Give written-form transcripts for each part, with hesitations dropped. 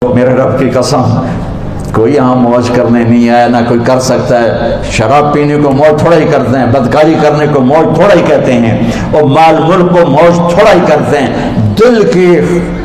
میرے رب کی قسم کوئی یہاں موج کرنے نہیں آیا، نہ کوئی کر سکتا ہے۔ شراب پینے کو موج تھوڑا ہی کرتے ہیں، بدکاری کرنے کو موج تھوڑا ہی کہتے ہیں، اور مال ملک کو موج تھوڑا ہی کرتے ہیں۔ دل کی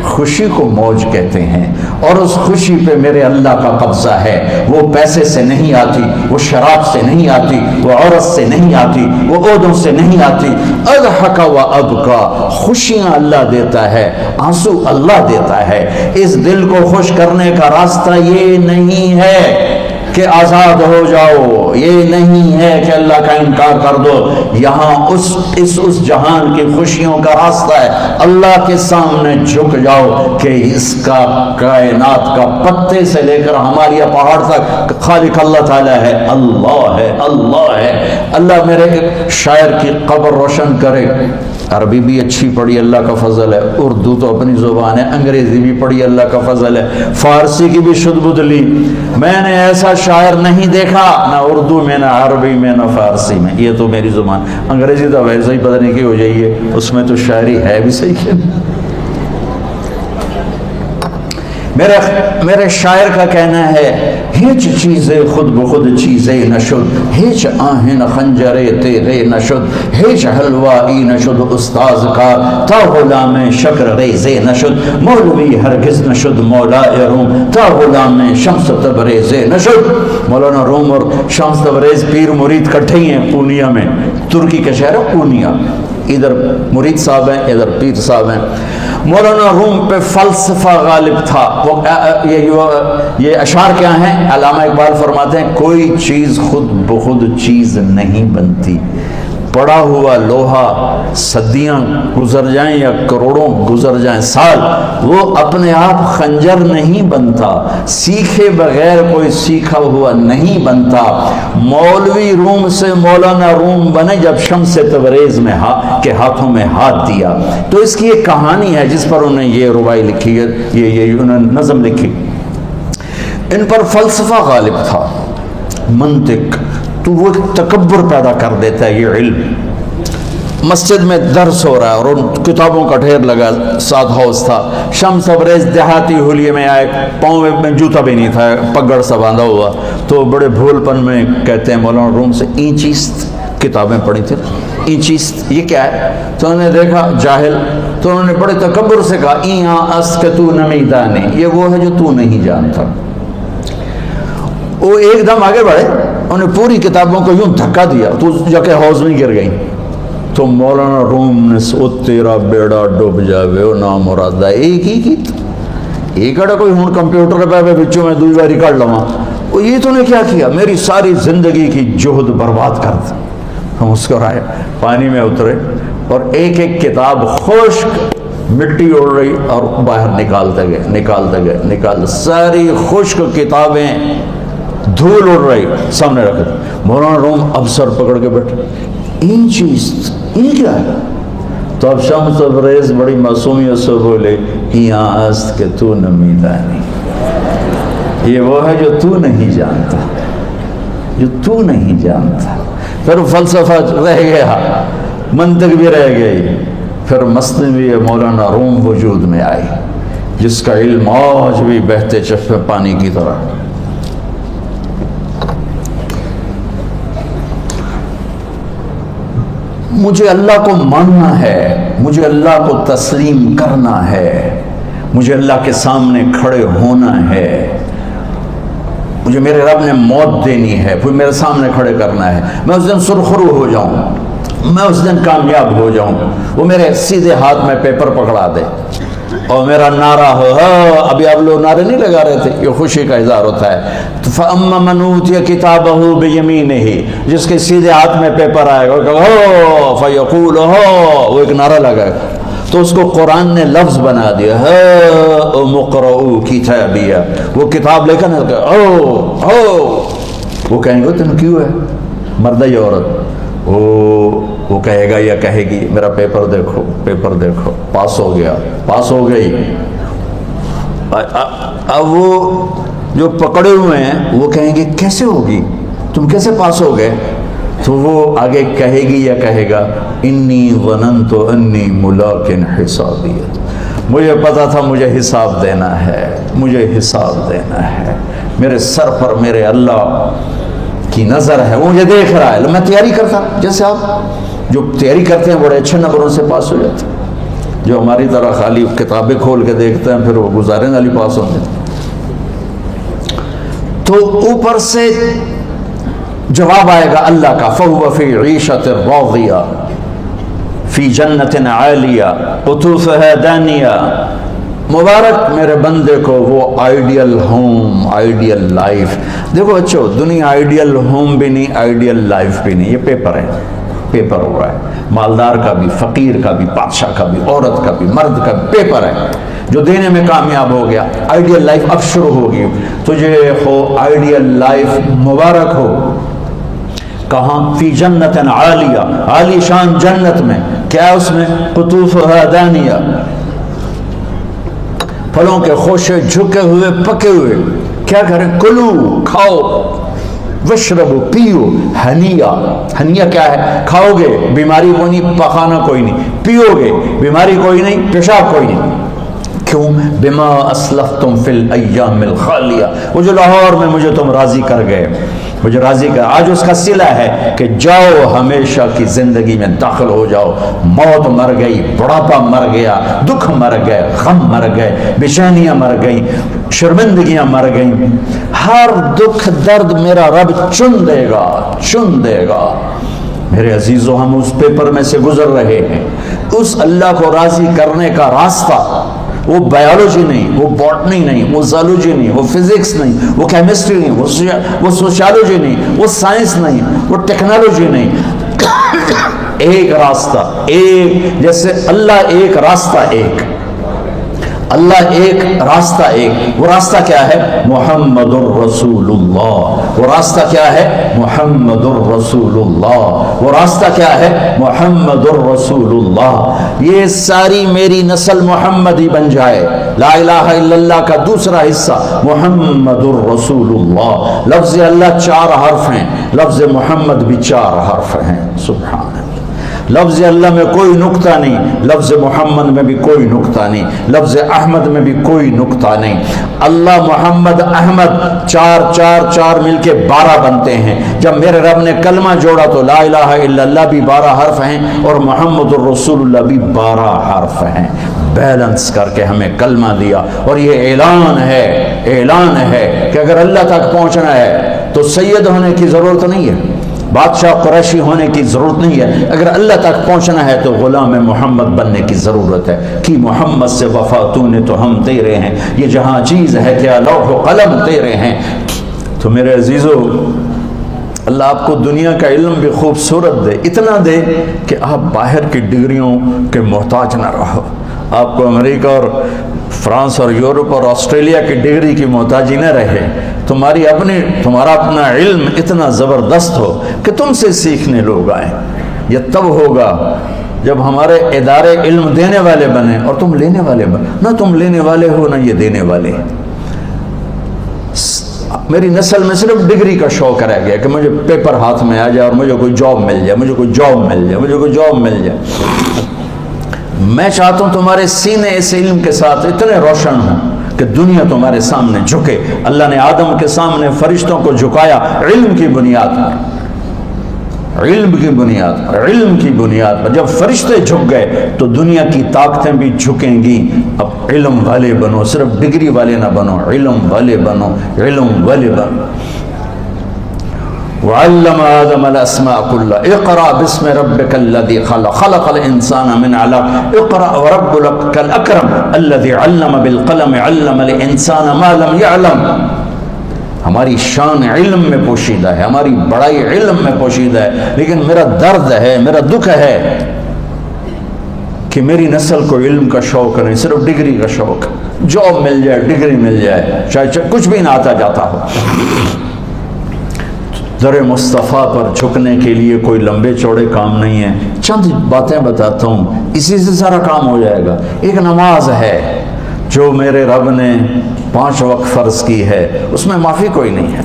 خوشی کو موج کہتے ہیں، اور اس خوشی پہ میرے اللہ کا قبضہ ہے۔ وہ پیسے سے نہیں آتی، وہ شراب سے نہیں آتی، وہ عورت سے نہیں آتی، وہ عہدوں سے نہیں آتی۔ اضحک و ابکا، خوشیاں اللہ دیتا ہے، آنسو اللہ دیتا ہے۔ اس دل کو خوش کرنے کا راستہ یہ نہیں ہے کہ آزاد ہو جاؤ، یہ نہیں ہے کہ اللہ کا انکار کر دو۔ یہاں اس جہان کی خوشیوں کا راستہ ہے اللہ کے سامنے جھک جاؤ کہ اس کا کائنات کا پتے سے لے کر ہمارے پہاڑ تک خالق اللہ تعالیٰ ہے، اللہ ہے، اللہ ہے۔ اللہ میرے شاعر کی قبر روشن کرے۔ عربی بھی اچھی پڑھی، اللہ کا فضل ہے، اردو تو اپنی زبان ہے، انگریزی بھی پڑھی، اللہ کا فضل ہے، فارسی کی بھی شد بدھ لی۔ میں نے ایسا شاعر نہیں دیکھا، نہ اردو میں، نہ عربی میں، نہ فارسی میں، یہ تو میری زبان۔ انگریزی تو ویسے ہی پتہ نہیں کی ہو جائیے، اس میں تو شاعری ہے بھی صحیح ہے۔ میرے شاعر کا کہنا ہے، ہیچ چیزیں خود بخود چیزیں نشد، ہیچ آہن خنجرے تیرے نشد، ہیچ حلوائی نشد استاذ کا، تا غلام شکر ریزے نشد، مولوی ہرگز نشد مولا روم، تا غلام شمس تبریز نشد۔ مولانا روم اور شمس تبریز پیر مرید کٹھے ہی ہیں پونیا میں، ترکی کا شہر ہے پونیا، ادھر مرید صاحب ہیں، ادھر پیر صاحب ہیں۔ مولانا روم پہ فلسفہ غالب تھا۔ یہ اشعار کیا ہیں؟ علامہ اقبال فرماتے ہیں، کوئی چیز خود بخود چیز نہیں بنتی، پڑا ہوا لوہا صدیاں گزر جائیں یا کروڑوں گزر جائیں سال، وہ اپنے آپ خنجر نہیں بنتا، سیکھے بغیر کوئی سیکھا ہوا نہیں بنتا۔ مولوی روم سے مولانا روم بنے جب شمس تبریز میں کے ہاتھوں میں ہاتھ دیا۔ تو اس کی ایک کہانی ہے جس پر انہوں نے یہ ربائی لکھی ہے، یہ انہوں نے نظم لکھی۔ ان پر فلسفہ غالب تھا، منطق، تو وہ تکبر پیدا کر دیتا ہے یہ علم۔ مسجد میں درس ہو رہا ہے اور ان کتابوں کا ڈھیر لگا، ساتھ ہاؤس تھا۔ شمس تبریز دیہاتی حلیے میں آئے، پاؤں میں جوتا بھی نہیں تھا، پگڑ سا باندھا ہوا، تو بڑے بھول پن میں کہتے ہیں مولانا روم سے، اینچیست کتابیں پڑھی تھی، اینچیست یہ کیا ہے؟ تو انہوں نے دیکھا جاہل، تو انہوں نے بڑے تکبر سے کہا، ایاں اس کہ تو نمیدانے، یہ وہ ہے جو تو نہیں جانتا۔ وہ ایک دم آگے بڑھے، انہوں نے پوری کتابوں کو یوں دھکا دیا تو جا کے حوض میں گر گئی۔ تو مولانا روم نے سو تیرا بیڑا ڈوب جاوے او نام مرادہ ایک ہی کی ایک اڑا کوئی ہون کمپیوٹر پہ بچوں میں دوئی باری کر لواں، وہ یہ تو نے کیا کیا، میری ساری زندگی کی جہد برباد کر دی۔ ہم اس کو رائے پانی میں اترے اور ایک ایک کتاب خشک مٹی اڑ رہی اور باہر نکالتے گئے ساری خشک کتابیں دھول اڑ رہی سامنے رکھ دی۔ مولانا روم اب سر پکڑ کے بیٹھے، این چیز یہ کیا ہے؟ تو اب شمس تبریز بڑی معصومیت سے بولے، یہاں است کہ تو نمیدانی، یہ وہ ہے جو تو نہیں جانتا، جو تو نہیں جانتا۔ پھر فلسفہ رہ گیا، منطق بھی رہ گئی، پھر مثنوی مولانا روم وجود میں آئی جس کا علم آج بھی بہتے چشمے پانی کی طرح۔ مجھے اللہ کو ماننا ہے، مجھے اللہ کو تسلیم کرنا ہے، مجھے اللہ کے سامنے کھڑے ہونا ہے، مجھے میرے رب نے موت دینی ہے، پھر میرے سامنے کھڑے کرنا ہے، میں اس دن سرخرو ہو جاؤں، میں اس دن کامیاب ہو جاؤں، وہ میرے سیدھے ہاتھ میں پیپر پکڑا دے اور میرا نعرہ ہو، ابھی آپ لوگ نعرے نہیں لگا رہے تھے، یہ خوشی کا اظہار ہوتا ہے۔ فَأَمَّا مَنْ أُوتِيَ كِتَابَهُ بِيَمِينِهِ، جس کے سیدھے ہاتھ میں پیپر آئے گا فَيَقُولُ وہ ایک نعرہ لگائے گا، تو اس کو قرآن نے لفظ بنا دیا، مُقْرَؤُ كِتَابِيَ، وہ کتاب لے کر وہ کہیں گے تم کیوں ہے مردہ یا عورت، وہ کہے گا یا کہے گی میرا پیپر دیکھو، پیپر دیکھو، پاس ہو گیا، پاس ہو گئی۔ اب وہ جو پکڑے ہوئے ہیں وہ کہیں گے کیسے ہوگی، تم کیسے پاس ہو گئے؟ تو وہ آگے کہے گی یا کہے گا، انی ظننت انی ملاق حسابی، مجھے پتا تھا مجھے حساب دینا ہے، مجھے حساب دینا ہے، میرے سر پر میرے اللہ کی نظر ہے، وہ مجھے دیکھ رہا ہے۔ میں تیاری کرتا، جیسے آپ جو تیاری کرتے ہیں بڑے اچھے نمبروں سے پاس ہو جاتے ہیں، جو ہماری طرح خالی کتابیں کھول کے دیکھتے ہیں پھر وہ گزارے والی پاس ہوتے ہیں۔ تو اوپر سے جواب آئے گا اللہ کا، فَهُوَ فِي عِيشَةٍ رَاضِيَةٍ فِي جَنَّةٍ عَالِيَةٍ قُطُوفُهَا دَانِيَةٌ۔ مبارک میرے بندے کو وہ آئیڈیل ہوم، آئیڈیل لائف۔ دیکھو بچو، دنیا آئیڈیل ہوم بھی نہیں، آئیڈیل لائف بھی نہیں، یہ پیپر ہے، پیپر ہو رہا ہے، مالدار کا بھی، فقیر کا بھی، بادشاہ کا بھی، عورت کا بھی، مرد کا بھی پیپر ہے۔ جو دینے میں کامیاب ہو گیا، آئیڈیل لائف اب شروع ہوگی۔ تجھے ہو آئیڈیل لائف مبارک ہو۔ کہاں؟ فی جنت عالیہ، عالی شان جنت میں، کیا اس میں؟ قطوفہا دانیہ، پھلوں کے خوشے جھکے ہوئے پکے ہوئے۔ کیا کریں؟ کلو، کھاؤ، وشربو، پیو، ہنیا۔ ہنیا کیا ہے؟ کھاؤ گے بیماری کوئی نہیں، پخانہ کوئی نہیں، پیو گے بیماری کوئی نہیں، پیشاب کوئی نہیں۔ کیوں؟ بما اسلفتم فی الایام الخالیہ، وہ جو لاہور میں مجھے تم راضی کر گئے، مجھے راضی کر، آج اس کا صلہ ہے کہ جاؤ ہمیشہ کی زندگی میں داخل ہو جاؤ۔ موت مر گئی، بڑھاپا مر گیا، دکھ مر گئے، غم مر گئے، بے چینیاں مر گئیں، شرمندگیاں مر گئیں، ہر دکھ درد میرا رب چن دے گا، چن دے گا۔ میرے عزیزو، ہم اس پیپر میں سے گزر رہے ہیں۔ اس اللہ کو راضی کرنے کا راستہ، وہ بایولوجی نہیں، وہ باٹنی نہیں، وہ زالوجی نہیں، وہ فزکس نہیں، وہ کیمسٹری نہیں، وہ سوشیالوجی نہیں، وہ سائنس نہیں، وہ ٹیکنالوجی نہیں۔ ایک راستہ، ایک، جیسے اللہ ایک، راستہ ایک، اللہ ایک، راستہ ایک۔ وہ راستہ کیا ہے؟ محمد الرسول اللہ۔ وہ راستہ کیا ہے؟ محمد الرسول اللہ۔ وہ راستہ کیا ہے؟ محمد الرسول اللہ۔ یہ ساری میری نسل محمدی بن جائے۔ لا الہ الا اللہ کا دوسرا حصہ محمد الرسول اللہ۔ لفظ اللہ 4 حرف ہیں، لفظ محمد بھی 4 حرف ہیں۔ سبحان اللہ۔ لفظ اللہ میں کوئی نقطہ نہیں، لفظ محمد میں بھی کوئی نقطہ نہیں، لفظ احمد میں بھی کوئی نقطہ نہیں۔ اللہ، محمد، احمد، 4 4 4 مل کے 12 بنتے ہیں۔ جب میرے رب نے کلمہ جوڑا تو لا الہ الا اللہ بھی 12 حرف ہیں اور محمد الرسول اللہ بھی 12 حرف ہیں۔ بیلنس کر کے ہمیں کلمہ دیا، اور یہ اعلان ہے، اعلان ہے کہ اگر اللہ تک پہنچنا ہے تو سید ہونے کی ضرورت نہیں ہے، بادشاہ قریشی ہونے کی ضرورت نہیں ہے۔ اگر اللہ تک پہنچنا ہے تو غلام محمد بننے کی ضرورت ہے۔ کہ محمد سے وفا تو نے تو ہم تیرے ہیں، یہ جہاں چیز ہے کیا لوح و قلم تیرے ہیں۔ تو میرے عزیزو، اللہ آپ کو دنیا کا علم بھی خوبصورت دے، اتنا دے کہ آپ باہر کی ڈگریوں کے محتاج نہ رہو، آپ کو امریکہ اور فرانس اور یورپ اور آسٹریلیا کی ڈگری کی محتاجی نہ رہے، تمہارا اپنا علم اتنا زبردست ہو کہ تم سے سیکھنے لوگ آئیں۔ یہ تب ہوگا جب ہمارے ادارے علم دینے والے بنے اور تم لینے والے بنے۔ نہ تم لینے والے ہو، نہ یہ دینے والے۔ میری نسل میں صرف ڈگری کا شوق رہ گیا کہ مجھے پیپر ہاتھ میں آ جائے اور مجھے کوئی جاب مل جائے، مجھے کوئی جاب مل جائے، مجھے کوئی جاب مل جائے۔ میں چاہتا ہوں تمہارے سینے اس علم کے ساتھ اتنے روشن ہوں کہ دنیا تمہارے سامنے جھکے۔ اللہ نے آدم کے سامنے فرشتوں کو جھکایا علم کی بنیاد پر، علم کی بنیاد پر، علم کی بنیاد پر۔ جب فرشتے جھک گئے تو دنیا کی طاقتیں بھی جھکیں گی۔ اب علم والے بنو، صرف ڈگری والے نہ بنو، علم والے بنو، علم والے بنو۔ وعلم آدم الاسماء كلها اقرأ باسم ربك الذي خلق خلق الانسان من علق اقرأ وربك الاكرم الذي علم بالقلم علم الانسان ما لم يعلم۔ ہماری شان علم میں پوشیدہ ہے، ہماری بڑائی علم میں پوشیدہ ہے، لیکن میرا درد ہے، میرا دکھ ہے کہ میری نسل کو علم کا شوق نہیں، صرف ڈگری کا شوق۔ جاب مل جائے، ڈگری مل جائے، چاہے کچھ بھی نہ آتا جاتا ہو۔ در مصطفیٰ پر جھکنے کے لیے کوئی لمبے چوڑے کام نہیں ہے، چند باتیں بتاتا ہوں، اسی سے سارا کام ہو جائے گا۔ ایک نماز ہے جو میرے رب نے 5 وقت فرض کی ہے، اس میں معافی کوئی نہیں ہے۔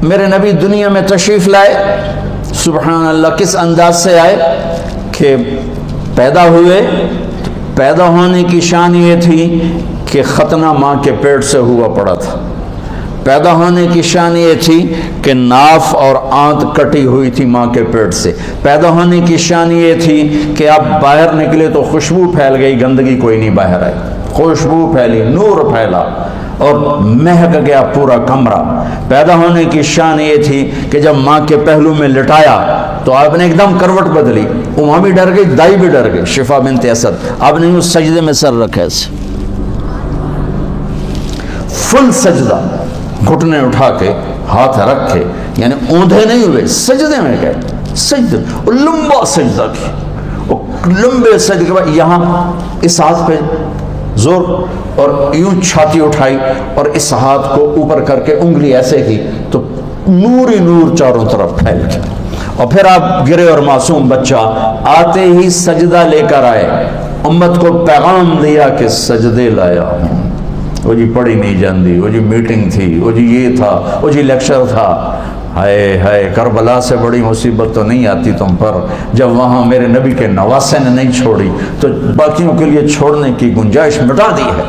میرے نبی دنیا میں تشریف لائے، سبحان اللہ، کس انداز سے آئے کہ پیدا ہوئے، پیدا ہونے کی شان یہ تھی کہ ختنہ ماں کے پیٹ سے ہوا پڑا تھا. پیدا ہونے کی شان یہ تھی کہ ناف اور آنت کٹی ہوئی تھی ماں کے پیٹ سے. پیدا ہونے کی شان یہ تھی کہ آپ باہر نکلے تو خوشبو پھیل گئی, گندگی کوئی نہیں باہر آئی, خوشبو پھیلی, نور پھیلا اور مہک گیا پورا کمرہ. پیدا ہونے کی شان یہ تھی کہ جب ماں کے پہلو میں لٹایا تو آپ نے ایک دم کروٹ بدلی. ماں بھی ڈر گئی, دائی بھی ڈر گئی, شفا بنت اسد. آپ نے اس سجدے میں سر رکھا ایسے فل سجدہ, گھٹنے اٹھا کے ہاتھ رکھ کے, یعنی اوندھے نہیں ہوئے, سجدے میں گئے. سجدے اور لمبا سجدہ کیا, اور لمبے سجدے کے بعد یہاں اس ہاتھ پہ زور اور یوں چھاتی اٹھائی اور اس ہاتھ کو اوپر کر کے انگلی ایسے کی تو نور ہی نور چاروں طرف پھیل گیا. اور پھر آپ گرے اور معصوم بچہ آتے ہی سجدہ لے کر آئے, امت کو پیغام دیا کہ سجدے لایا ہوں. وہ جی پڑھی نہیں جاندی, وہ جی میٹنگ تھی, وہ جی یہ تھا, وہ جی لیکچر تھا. ہائے ہائے, کربلا سے بڑی مصیبت تو نہیں آتی تم پر جب وہاں میرے نبی کے نواسے نے نہیں چھوڑی تو باقیوں کے لیے چھوڑنے کی گنجائش مٹا دی ہے.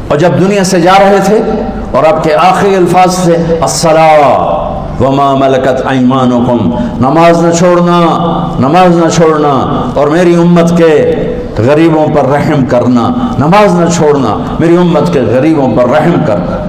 اور جب دنیا سے جا رہے تھے اور آپ کے آخری الفاظ تھے الصلاۃ وما ملکت ایمانکم, نماز نہ چھوڑنا, نماز نہ چھوڑنا, اور میری امت کے غریبوں پر رحم کرنا, نماز نہ چھوڑنا, میری امت کے غریبوں پر رحم کرنا.